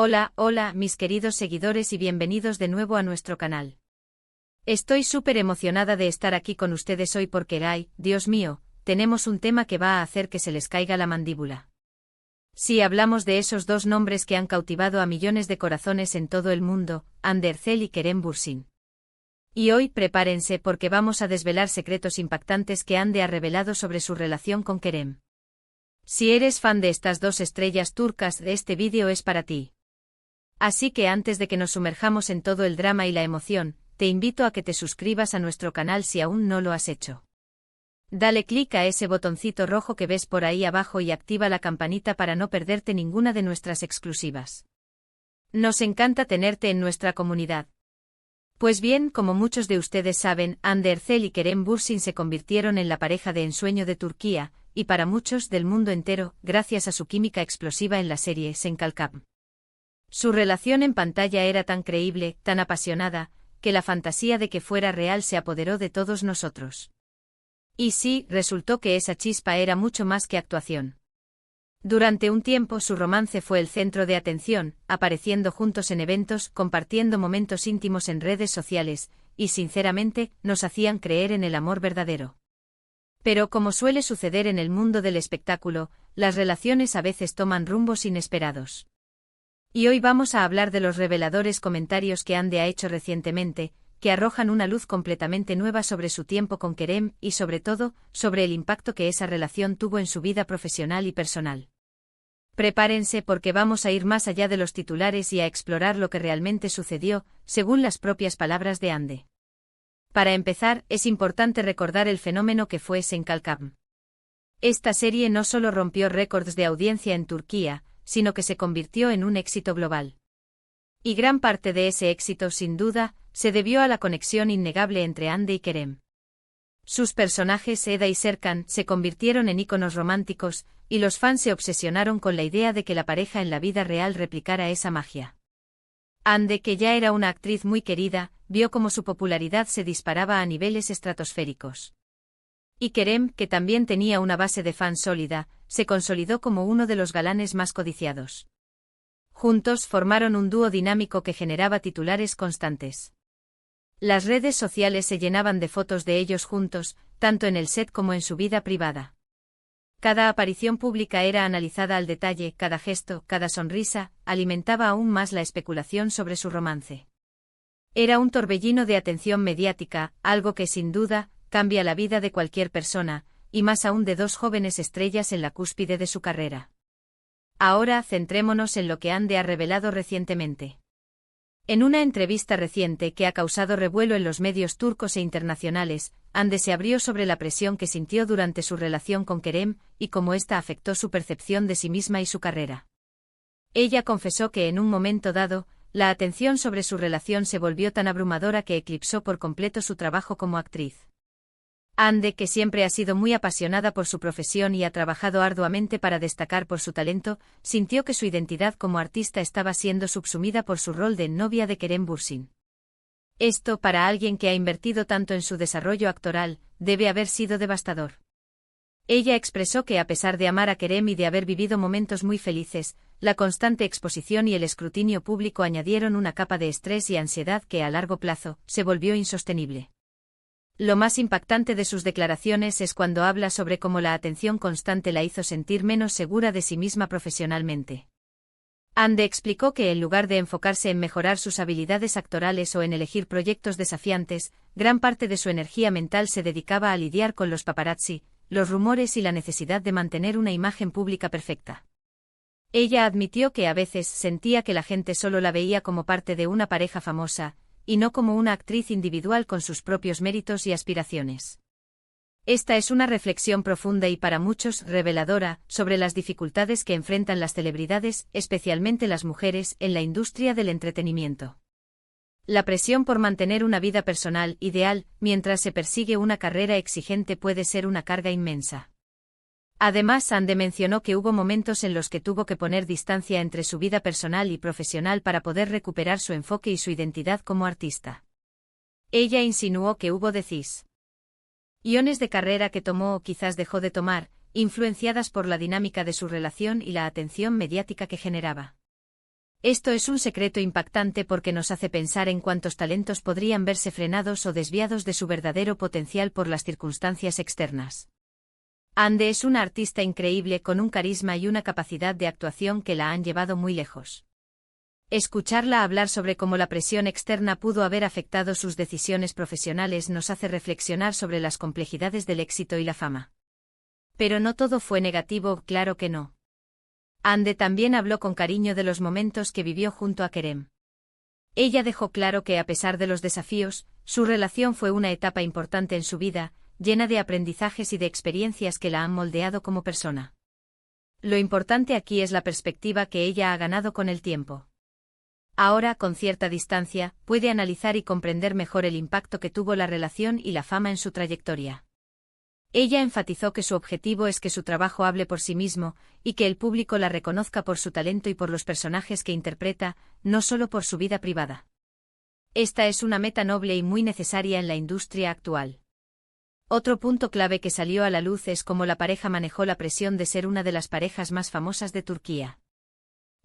Hola, hola, mis queridos seguidores y bienvenidos de nuevo a nuestro canal. Estoy súper emocionada de estar aquí con ustedes hoy porque, ay, Dios mío, tenemos un tema que va a hacer que se les caiga la mandíbula. Sí, hablamos de esos dos nombres que han cautivado a millones de corazones en todo el mundo, Hande Erçel y Kerem Bürsin. Y hoy prepárense porque vamos a desvelar secretos impactantes que Hande ha revelado sobre su relación con Kerem. Si eres fan de estas dos estrellas turcas, este vídeo es para ti. Así que antes de que nos sumerjamos en todo el drama y la emoción, te invito a que te suscribas a nuestro canal si aún no lo has hecho. Dale clic a ese botoncito rojo que ves por ahí abajo y activa la campanita para no perderte ninguna de nuestras exclusivas. Nos encanta tenerte en nuestra comunidad. Pues bien, como muchos de ustedes saben, Hande Erçel y Kerem Bürsin se convirtieron en la pareja de ensueño de Turquía, y para muchos del mundo entero, gracias a su química explosiva en la serie Sen Kalkam. Su relación en pantalla era tan creíble, tan apasionada, que la fantasía de que fuera real se apoderó de todos nosotros. Y sí, resultó que esa chispa era mucho más que actuación. Durante un tiempo su romance fue el centro de atención, apareciendo juntos en eventos, compartiendo momentos íntimos en redes sociales, y sinceramente, nos hacían creer en el amor verdadero. Pero como suele suceder en el mundo del espectáculo, las relaciones a veces toman rumbos inesperados. Y hoy vamos a hablar de los reveladores comentarios que Hande ha hecho recientemente, que arrojan una luz completamente nueva sobre su tiempo con Kerem y sobre todo, sobre el impacto que esa relación tuvo en su vida profesional y personal. Prepárense porque vamos a ir más allá de los titulares y a explorar lo que realmente sucedió, según las propias palabras de Hande. Para empezar, es importante recordar el fenómeno que fue Sen Kalkam. Esta serie no solo rompió récords de audiencia en Turquía, sino que se convirtió en un éxito global. Y gran parte de ese éxito, sin duda, se debió a la conexión innegable entre Hande y Kerem. Sus personajes, Eda y Serkan, se convirtieron en íconos románticos, y los fans se obsesionaron con la idea de que la pareja en la vida real replicara esa magia. Hande, que ya era una actriz muy querida, vio cómo su popularidad se disparaba a niveles estratosféricos. Y Kerem, que también tenía una base de fans sólida, se consolidó como uno de los galanes más codiciados. Juntos formaron un dúo dinámico que generaba titulares constantes. Las redes sociales se llenaban de fotos de ellos juntos, tanto en el set como en su vida privada. Cada aparición pública era analizada al detalle, cada gesto, cada sonrisa, alimentaba aún más la especulación sobre su romance. Era un torbellino de atención mediática, algo que sin duda cambia la vida de cualquier persona, y más aún de dos jóvenes estrellas en la cúspide de su carrera. Ahora centrémonos en lo que Hande ha revelado recientemente. En una entrevista reciente que ha causado revuelo en los medios turcos e internacionales, Hande se abrió sobre la presión que sintió durante su relación con Kerem, y cómo esta afectó su percepción de sí misma y su carrera. Ella confesó que en un momento dado, la atención sobre su relación se volvió tan abrumadora que eclipsó por completo su trabajo como actriz. Hande, que siempre ha sido muy apasionada por su profesión y ha trabajado arduamente para destacar por su talento, sintió que su identidad como artista estaba siendo subsumida por su rol de novia de Kerem Bürsin. Esto, para alguien que ha invertido tanto en su desarrollo actoral, debe haber sido devastador. Ella expresó que a pesar de amar a Kerem y de haber vivido momentos muy felices, la constante exposición y el escrutinio público añadieron una capa de estrés y ansiedad que a largo plazo se volvió insostenible. Lo más impactante de sus declaraciones es cuando habla sobre cómo la atención constante la hizo sentir menos segura de sí misma profesionalmente. Hande explicó que en lugar de enfocarse en mejorar sus habilidades actorales o en elegir proyectos desafiantes, gran parte de su energía mental se dedicaba a lidiar con los paparazzi, los rumores y la necesidad de mantener una imagen pública perfecta. Ella admitió que a veces sentía que la gente solo la veía como parte de una pareja famosa, y no como una actriz individual con sus propios méritos y aspiraciones. Esta es una reflexión profunda y para muchos reveladora sobre las dificultades que enfrentan las celebridades, especialmente las mujeres, en la industria del entretenimiento. La presión por mantener una vida personal ideal mientras se persigue una carrera exigente puede ser una carga inmensa. Además, Hande mencionó que hubo momentos en los que tuvo que poner distancia entre su vida personal y profesional para poder recuperar su enfoque y su identidad como artista. Ella insinuó que hubo decisiones de carrera que tomó o quizás dejó de tomar, influenciadas por la dinámica de su relación y la atención mediática que generaba. Esto es un secreto impactante porque nos hace pensar en cuántos talentos podrían verse frenados o desviados de su verdadero potencial por las circunstancias externas. Ande es una artista increíble con un carisma y una capacidad de actuación que la han llevado muy lejos. Escucharla hablar sobre cómo la presión externa pudo haber afectado sus decisiones profesionales nos hace reflexionar sobre las complejidades del éxito y la fama. Pero no todo fue negativo, claro que no. Ande también habló con cariño de los momentos que vivió junto a Kerem. Ella dejó claro que a pesar de los desafíos, su relación fue una etapa importante en su vida, llena de aprendizajes y de experiencias que la han moldeado como persona. Lo importante aquí es la perspectiva que ella ha ganado con el tiempo. Ahora, con cierta distancia, puede analizar y comprender mejor el impacto que tuvo la relación y la fama en su trayectoria. Ella enfatizó que su objetivo es que su trabajo hable por sí mismo, y que el público la reconozca por su talento y por los personajes que interpreta, no solo por su vida privada. Esta es una meta noble y muy necesaria en la industria actual. Otro punto clave que salió a la luz es cómo la pareja manejó la presión de ser una de las parejas más famosas de Turquía.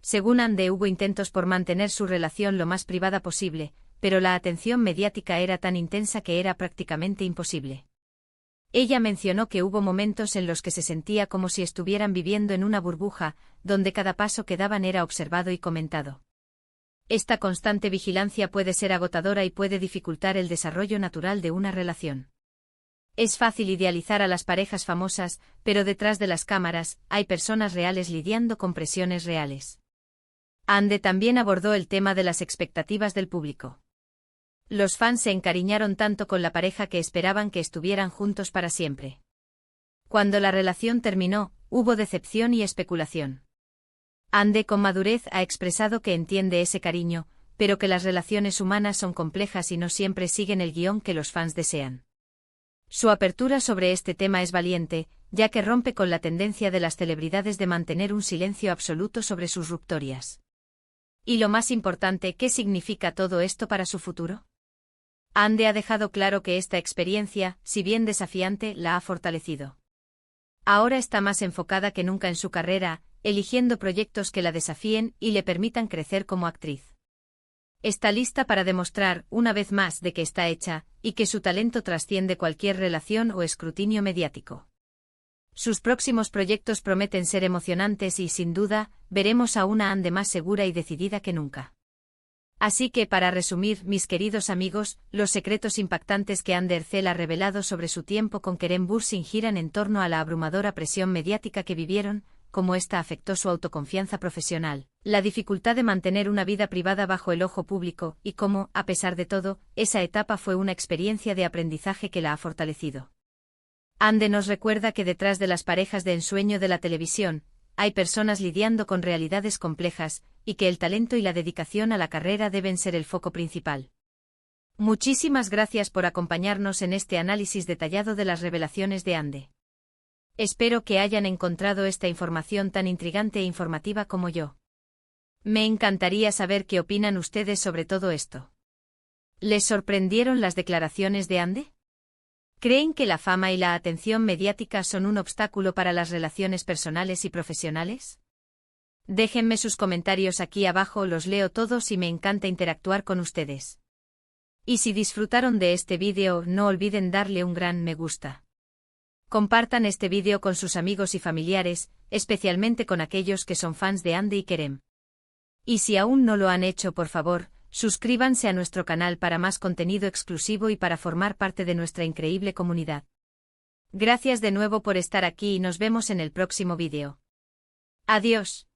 Según Hande, hubo intentos por mantener su relación lo más privada posible, pero la atención mediática era tan intensa que era prácticamente imposible. Ella mencionó que hubo momentos en los que se sentía como si estuvieran viviendo en una burbuja, donde cada paso que daban era observado y comentado. Esta constante vigilancia puede ser agotadora y puede dificultar el desarrollo natural de una relación. Es fácil idealizar a las parejas famosas, pero detrás de las cámaras, hay personas reales lidiando con presiones reales. Hande también abordó el tema de las expectativas del público. Los fans se encariñaron tanto con la pareja que esperaban que estuvieran juntos para siempre. Cuando la relación terminó, hubo decepción y especulación. Hande con madurez ha expresado que entiende ese cariño, pero que las relaciones humanas son complejas y no siempre siguen el guión que los fans desean. Su apertura sobre este tema es valiente, ya que rompe con la tendencia de las celebridades de mantener un silencio absoluto sobre sus ruptorias. Y lo más importante, ¿qué significa todo esto para su futuro? Hande ha dejado claro que esta experiencia, si bien desafiante, la ha fortalecido. Ahora está más enfocada que nunca en su carrera, eligiendo proyectos que la desafíen y le permitan crecer como actriz. Está lista para demostrar, una vez más, de que está hecha, y que su talento trasciende cualquier relación o escrutinio mediático. Sus próximos proyectos prometen ser emocionantes y, sin duda, veremos a una Hande más segura y decidida que nunca. Así que, para resumir, mis queridos amigos, los secretos impactantes que Hande Erçel ha revelado sobre su tiempo con Kerem Bürsin giran en torno a la abrumadora presión mediática que vivieron, cómo esta afectó su autoconfianza profesional, la dificultad de mantener una vida privada bajo el ojo público, y cómo, a pesar de todo, esa etapa fue una experiencia de aprendizaje que la ha fortalecido. Hande nos recuerda que detrás de las parejas de ensueño de la televisión, hay personas lidiando con realidades complejas, y que el talento y la dedicación a la carrera deben ser el foco principal. Muchísimas gracias por acompañarnos en este análisis detallado de las revelaciones de Hande. Espero que hayan encontrado esta información tan intrigante e informativa como yo. Me encantaría saber qué opinan ustedes sobre todo esto. ¿Les sorprendieron las declaraciones de Hande? ¿Creen que la fama y la atención mediática son un obstáculo para las relaciones personales y profesionales? Déjenme sus comentarios aquí abajo, los leo todos y me encanta interactuar con ustedes. Y si disfrutaron de este vídeo, no olviden darle un gran me gusta. Compartan este vídeo con sus amigos y familiares, especialmente con aquellos que son fans de Hande y Kerem. Y si aún no lo han hecho, por favor, suscríbanse a nuestro canal para más contenido exclusivo y para formar parte de nuestra increíble comunidad. Gracias de nuevo por estar aquí y nos vemos en el próximo vídeo. Adiós.